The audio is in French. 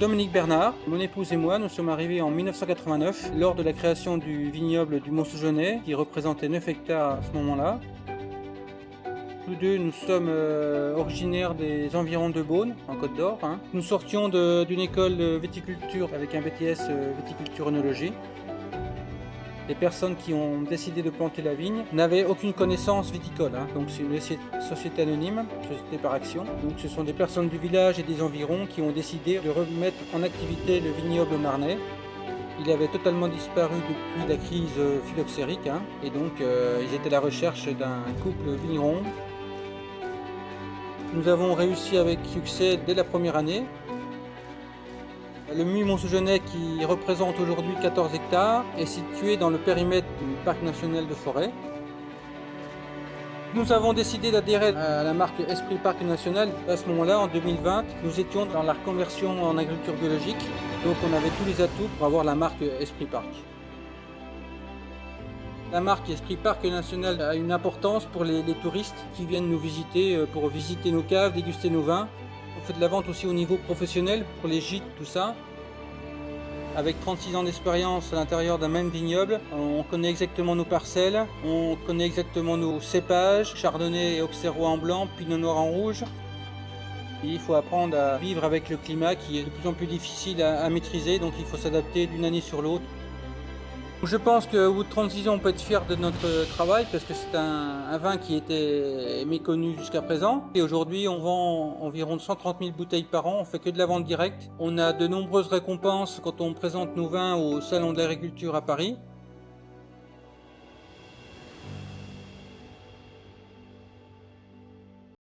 Dominique Bernard, mon épouse et moi, nous sommes arrivés en 1989 lors de la création du vignoble du Mont-Soujonais qui représentait 9 hectares à ce moment-là. Tous deux, nous sommes originaires des environs de Beaune, en Côte d'Or. Nous sortions d'une école de viticulture avec un BTS viticulture œnologie. Les personnes qui ont décidé de planter la vigne n'avaient aucune connaissance viticole. Donc c'est une société anonyme, société par action. Donc ce sont des personnes du village et des environs qui ont décidé de remettre en activité le vignoble marnais. Il avait totalement disparu depuis la crise phylloxérique, et donc ils étaient à la recherche d'un couple vigneron. Nous avons réussi avec succès dès la première année. Le Muy Mont-Soujonais, qui représente aujourd'hui 14 hectares, est situé dans le périmètre du Parc national de Forêt. Nous avons décidé d'adhérer à la marque Esprit Parc National. À ce moment-là, en 2020, nous étions dans la reconversion en agriculture biologique, donc on avait tous les atouts pour avoir la marque Esprit Parc. La marque Esprit Parc National a une importance pour les touristes qui viennent nous visiter, pour visiter nos caves, déguster nos vins. On fait de la vente aussi au niveau professionnel pour les gîtes, tout ça. Avec 36 ans d'expérience à l'intérieur d'un même vignoble, on connaît exactement nos parcelles, on connaît exactement nos cépages, chardonnay et auxerrois en blanc, pinot noir en rouge. Et il faut apprendre à vivre avec le climat qui est de plus en plus difficile à maîtriser, donc il faut s'adapter d'une année sur l'autre. Je pense qu'au bout de 36 ans, on peut être fier de notre travail parce que c'est un vin qui était méconnu jusqu'à présent. Et aujourd'hui, on vend environ 130 000 bouteilles par an. On fait que de la vente directe. On a de nombreuses récompenses quand on présente nos vins au Salon de l'agriculture à Paris.